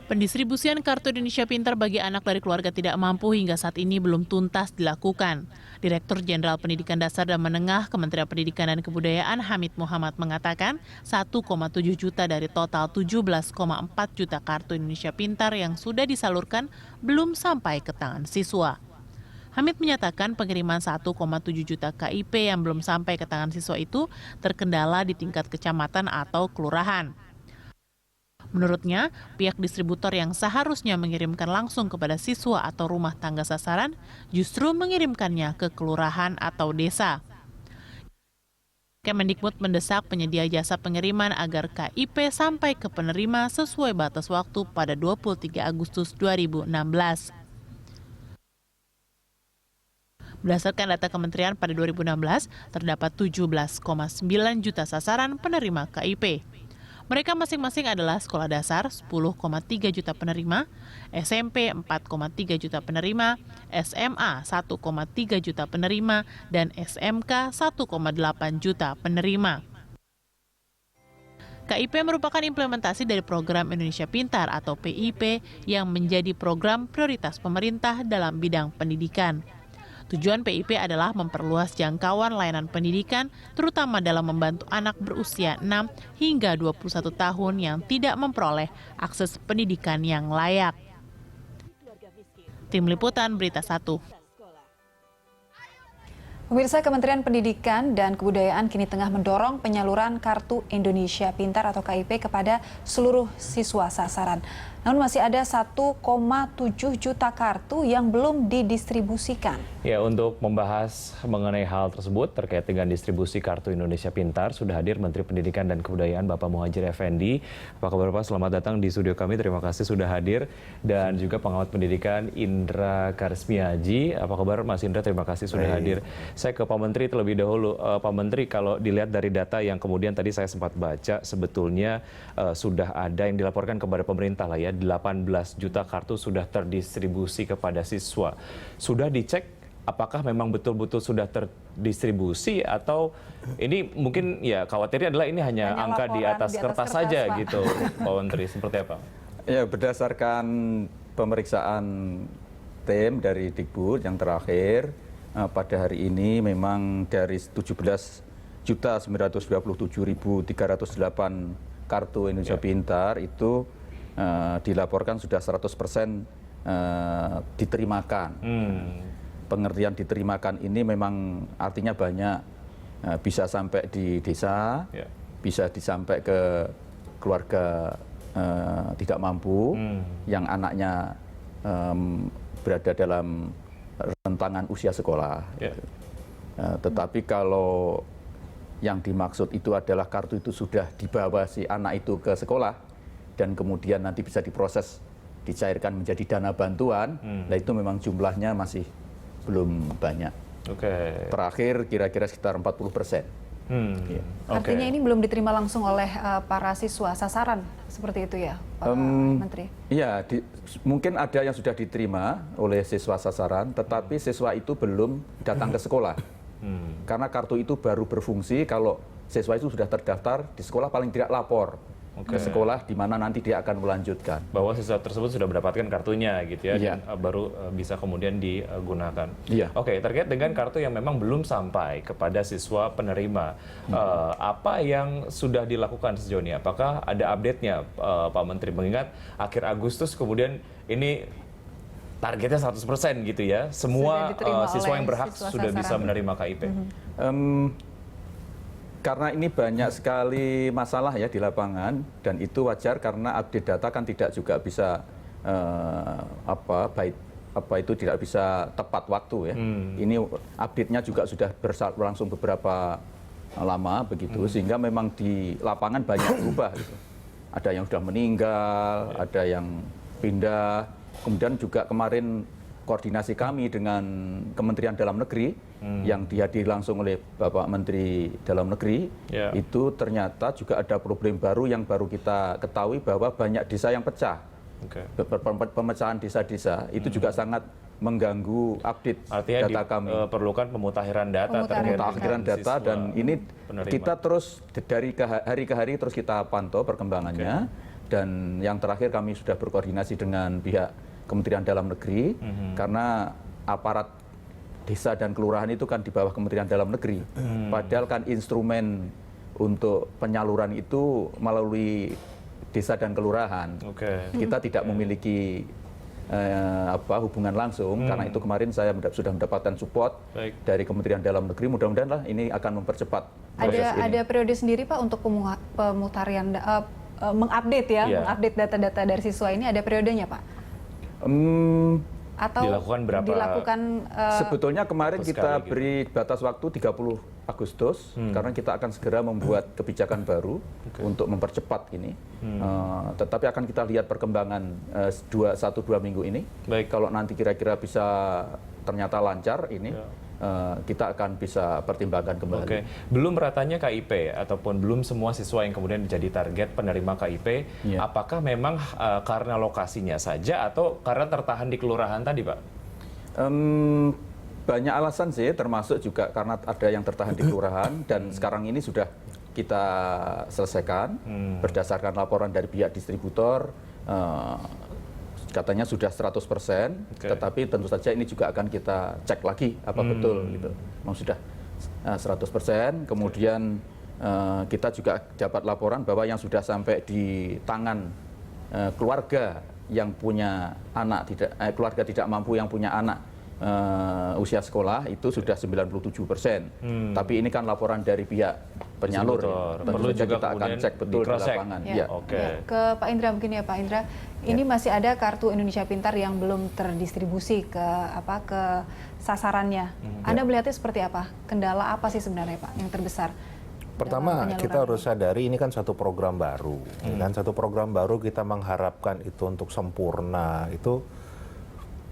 Pendistribusian Kartu Indonesia Pintar bagi anak dari keluarga tidak mampu hingga saat ini belum tuntas dilakukan. Direktur Jenderal Pendidikan Dasar dan Menengah Kementerian Pendidikan dan Kebudayaan Hamid Muhammad mengatakan 1,7 juta dari total 17,4 juta Kartu Indonesia Pintar yang sudah disalurkan belum sampai ke tangan siswa. Hamid menyatakan pengiriman 1,7 juta KIP yang belum sampai ke tangan siswa itu terkendala di tingkat kecamatan atau kelurahan. Menurutnya, pihak distributor yang seharusnya mengirimkan langsung kepada siswa atau rumah tangga sasaran justru mengirimkannya ke kelurahan atau desa. Kemendikbud mendesak penyedia jasa pengiriman agar KIP sampai ke penerima sesuai batas waktu pada 23 Agustus 2016. Berdasarkan data kementerian pada 2016, terdapat 17,9 juta sasaran penerima KIP. Mereka masing-masing adalah sekolah dasar 10,3 juta penerima, SMP 4,3 juta penerima, SMA 1,3 juta penerima, dan SMK 1,8 juta penerima. KIP merupakan implementasi dari Program Indonesia Pintar atau PIP yang menjadi program prioritas pemerintah dalam bidang pendidikan. Tujuan PIP adalah memperluas jangkauan layanan pendidikan, terutama dalam membantu anak berusia 6 hingga 21 tahun yang tidak memperoleh akses pendidikan yang layak. Tim Liputan Berita 1. Pemirsa, Kementerian Pendidikan dan Kebudayaan kini tengah mendorong penyaluran Kartu Indonesia Pintar atau KIP kepada seluruh siswa sasaran. Namun masih ada 1,7 juta kartu yang belum didistribusikan. Ya, untuk membahas mengenai hal tersebut terkait dengan distribusi Kartu Indonesia Pintar, sudah hadir Menteri Pendidikan dan Kebudayaan Bapak Muhadjir Effendi. Apa kabar Pak? Selamat datang di studio kami. Terima kasih sudah hadir. Dan juga pengamat pendidikan Indra Karismiaji. Apa kabar Mas Indra? Terima kasih sudah hadir. Saya ke Pak Menteri terlebih dahulu. Pak Menteri, kalau dilihat dari data yang kemudian tadi saya sempat baca, sebetulnya sudah ada yang dilaporkan kepada pemerintah lah ya, 18 juta kartu sudah terdistribusi kepada siswa. Sudah dicek apakah memang betul-betul sudah terdistribusi atau ini mungkin ya khawatirnya adalah ini hanya angka di atas kertas saja Pak. Gitu, Pak Menteri, seperti apa? Ya, berdasarkan pemeriksaan tim dari Dikbud yang terakhir, pada hari ini memang dari 17.927.308 kartu Indonesia Pintar itu dilaporkan sudah 100% diterimakan. Pengertian diterimakan ini memang artinya banyak, bisa sampai di desa, bisa disampai ke keluarga tidak mampu, yang anaknya berada dalam rentangan usia sekolah. Tetapi kalau yang dimaksud itu adalah kartu itu sudah dibawa si anak itu ke sekolah, dan kemudian nanti bisa diproses, dicairkan menjadi dana bantuan, nah itu memang jumlahnya masih belum banyak. Terakhir kira-kira sekitar 40%. Artinya ini belum diterima langsung oleh para siswa sasaran, seperti itu ya, Pak Menteri? Iya, mungkin ada yang sudah diterima oleh siswa sasaran, tetapi siswa itu belum datang ke sekolah. Karena kartu itu baru berfungsi kalau siswa itu sudah terdaftar di sekolah, paling tidak lapor ke sekolah di mana nanti dia akan melanjutkan. Bahwa siswa tersebut sudah mendapatkan kartunya gitu ya, dan baru bisa kemudian digunakan. Oke, terkait dengan kartu yang memang belum sampai kepada siswa penerima, apa yang sudah dilakukan sejauh ini? Apakah ada update-nya Pak Menteri? Mengingat akhir Agustus kemudian ini targetnya 100% gitu ya, semua siswa yang berhak sudah bisa menerima KIP. Karena ini banyak sekali masalah ya di lapangan, dan itu wajar karena update data kan tidak juga bisa tidak bisa tepat waktu ya. Ini update-nya juga sudah berlangsung beberapa lama begitu, sehingga memang di lapangan banyak berubah gitu. Ada yang sudah meninggal, ada yang pindah. Kemudian juga kemarin koordinasi kami dengan Kementerian Dalam Negeri yang dihadiri langsung oleh Bapak Menteri Dalam Negeri, itu ternyata juga ada problem baru yang baru kita ketahui, bahwa banyak desa yang pecah. Pemecahan desa-desa itu juga sangat mengganggu update data kami. Artinya perlukan pemutakhiran data. Pemutakhiran data, dan ini kita terus dari hari ke hari terus kita pantau perkembangannya. Dan yang terakhir kami sudah berkoordinasi dengan pihak Kementerian Dalam Negeri, karena aparat desa dan kelurahan itu kan di bawah Kementerian Dalam Negeri. Padahal kan instrumen untuk penyaluran itu melalui desa dan kelurahan. Kita tidak memiliki hubungan langsung, karena itu kemarin saya sudah mendapatkan support dari Kementerian Dalam Negeri. Mudah-mudahan lah ini akan mempercepat proses ini. Ada periode sendiri Pak untuk pemutarian mengupdate ya, mengupdate data-data dari siswa ini, ada periodenya Pak? Atau dilakukan sebetulnya kemarin kita beri batas waktu 30 Agustus karena kita akan segera membuat kebijakan baru untuk mempercepat ini. Tetapi akan kita lihat perkembangan 1-2 minggu ini. Kalau nanti kira-kira bisa ternyata lancar ini, kita akan bisa pertimbangkan kembali. Belum ratanya KIP ataupun belum semua siswa yang kemudian menjadi target penerima KIP, apakah memang karena lokasinya saja atau karena tertahan di kelurahan tadi, Pak? Banyak alasan sih, termasuk juga karena ada yang tertahan di kelurahan dan sekarang ini sudah kita selesaikan berdasarkan laporan dari pihak distributor. Katanya sudah 100%, tetapi tentu saja ini juga akan kita cek lagi apa betul gitu. Memang sudah 100%, kemudian kita juga dapat laporan bahwa yang sudah sampai di tangan keluarga yang punya anak keluarga tidak mampu yang punya anak usia sekolah itu sudah 97%. Tapi ini kan laporan dari pihak penyalur. Tentu saja kita akan cek betul di lapangan. Ke Pak Indra mungkin ya Pak Indra. Ini masih ada kartu Indonesia Pintar yang belum terdistribusi ke sasarannya. Anda melihatnya seperti apa? Kendala apa sih sebenarnya Pak yang terbesar? Pertama kita harus sadari ini kan satu program baru. Dan satu program baru kita mengharapkan itu untuk sempurna itu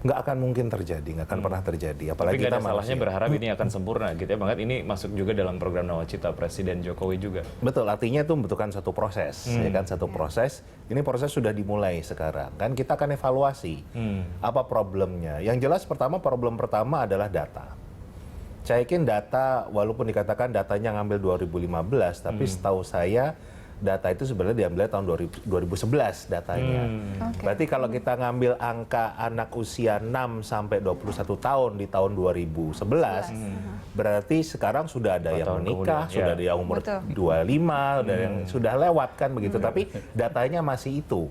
nggak akan mungkin terjadi, nggak akan pernah terjadi. Apalagi tapi kita salahnya berharap ini akan sempurna gitu ya, banget ini masuk juga dalam program Nawacita Presiden Jokowi juga. Betul, artinya itu membutuhkan satu proses, ya kan, satu proses. Ini proses sudah dimulai sekarang, kan kita akan evaluasi apa problemnya. Yang jelas problem pertama adalah data. Saya yakin data, walaupun dikatakan datanya ngambil 2015, tapi setahu saya data itu sebenarnya diambil tahun 2011 datanya. Berarti kalau kita ngambil angka anak usia 6 sampai 21 tahun di tahun 2011, berarti sekarang sudah ada yang menikah, sudah ada yang umur 25, ada yang sudah lewat kan begitu. Tapi datanya masih itu,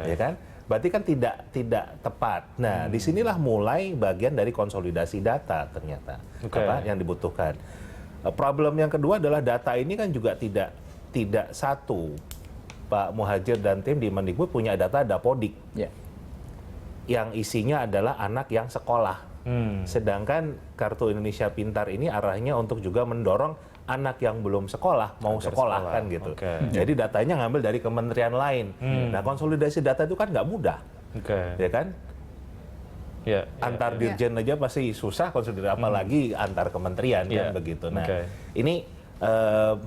ya kan? Berarti kan tidak tepat. Nah, disinilah mulai bagian dari konsolidasi data ternyata apa yang dibutuhkan. Problem yang kedua adalah data ini kan juga tidak satu. Pak Muhadjir dan tim di Mendikbud punya data Dapodik yang isinya adalah anak yang sekolah. Sedangkan Kartu Indonesia Pintar ini arahnya untuk juga mendorong anak yang belum sekolah mau sekolah kan gitu. Jadi datanya ngambil dari kementerian lain. Nah, konsolidasi data itu kan nggak mudah, ya kan? Antar dirjen aja pasti susah konsolidasi, apalagi antar kementerian kan begitu. Nah, ini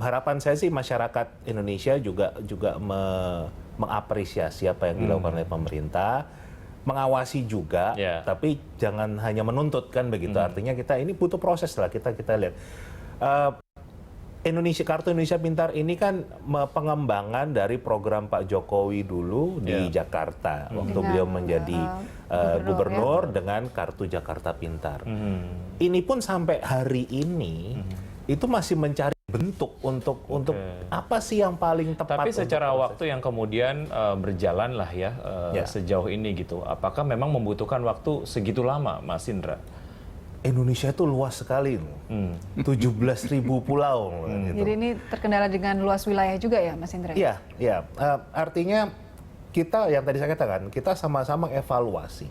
harapan saya sih masyarakat Indonesia juga mengapresiasi apa yang dilakukan oleh pemerintah, mengawasi juga, tapi jangan hanya menuntut kan begitu. Artinya kita ini butuh proses lah, kita lihat. Kartu Indonesia Pintar ini kan pengembangan dari program Pak Jokowi dulu di Jakarta waktu beliau menjadi gubernur dengan Kartu Jakarta Pintar. Ini pun sampai hari ini itu masih mencari bentuk untuk apa sih yang paling tepat. Tapi secara waktu yang kemudian berjalan lah ya, sejauh ini gitu. Apakah memang membutuhkan waktu segitu lama, Mas Indra? Indonesia itu luas sekali, 17.000 pulau. Gitu. Jadi ini terkendala dengan luas wilayah juga ya, Mas Indra? Iya. Artinya kita yang tadi saya katakan, kita sama-sama evaluasi,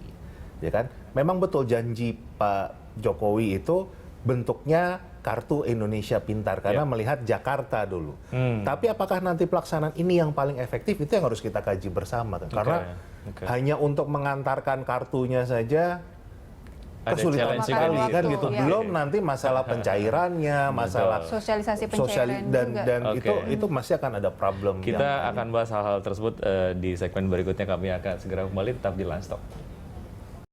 ya kan? Memang betul janji Pak Jokowi itu bentuknya Kartu Indonesia Pintar karena melihat Jakarta dulu. Tapi apakah nanti pelaksanaan ini yang paling efektif, itu yang harus kita kaji bersama. Karena hanya untuk mengantarkan kartunya saja kesulitan sekali kan gitu. Belum nanti masalah pencairannya, masalah sosialisasi pencairan dan itu masih akan ada problem. Kita akan bahas hal-hal tersebut di segmen berikutnya. Kami akan segera kembali, tetap di Lunch Talk.